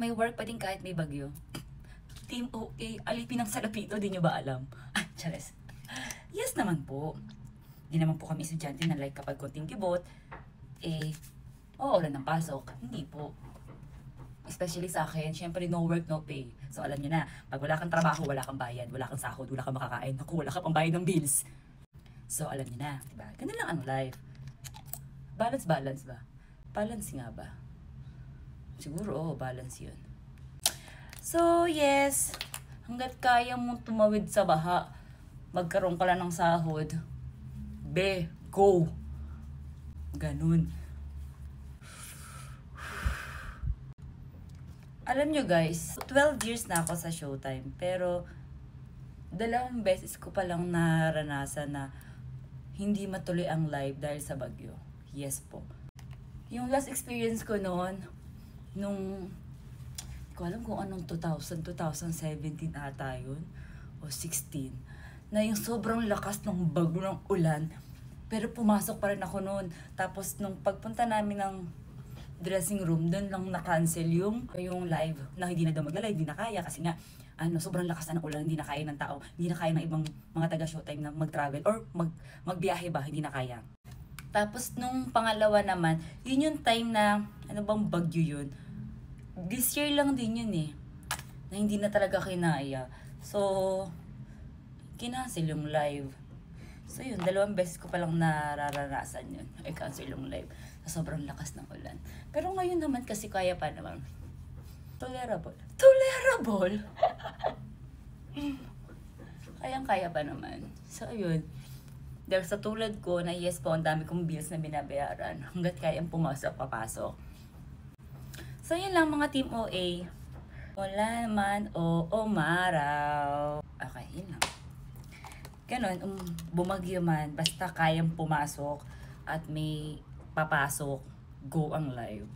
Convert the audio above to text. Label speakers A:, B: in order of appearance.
A: may work pa din kahit may bagyo. Team OA, alipin ng salapito, di nyo ba alam? Ah, chares. Yes naman po. Di naman po kami estudyante na like kapag konting kibot, wala ng pasok. Hindi po. Especially sa akin, syempre no work, no pay. So alam nyo na, pag wala kang trabaho, wala kang bayad, wala kang sahod, wala kang makakain, naku, wala ka pang bayad ng bills. So alam nyo na, diba? Ganun lang ang life. Balance ba? Balance nga ba? Siguro, balance yun. So, yes, hanggat kaya mong tumawid sa baha, magkaroon ka lang ng sahod, go! Ganun. Alam nyo guys, 12 years na ako sa Showtime, pero 2 beses ko palang naranasan na hindi matuloy ang live dahil sa bagyo. Yes po. Yung last experience ko noon, nung ko alam kung anong 2017 ata yun, o 16, na yung sobrang lakas ng bagyo ng ulan, pero pumasok pa rin ako noon. Tapos nung pagpunta namin ng dressing room, doon lang na-cancel yung live, na hindi na daw magla-live, hindi na kaya, kasi nga, sobrang lakas na ng ulan, hindi na kaya ng tao, hindi na kaya ng ibang mga taga-Showtime na mag-travel, or magbiyahe ba, hindi na kaya. Tapos nung pangalawa naman, yun yung time na, ano bang bagyo yun? This year lang din yun na hindi na talaga kinaya. So, kinancel yung live. So yun, 2 beses ko palang nararanasan yun. I-cancel yung live. Sa sobrang lakas ng ulan. Pero ngayon naman kasi kaya pa naman. Tolerable. Kayang-kaya pa naman. So ayun. Dahil sa tulad ko na yes po, ang dami kong bills na binabayaran. Hanggat kayang pumasok, papasok. So yun lang mga Team OA. Wala naman o umaraw. Okay, yun lang. Ganon, bumagyo man, basta kayang pumasok at may papasok, go ang live.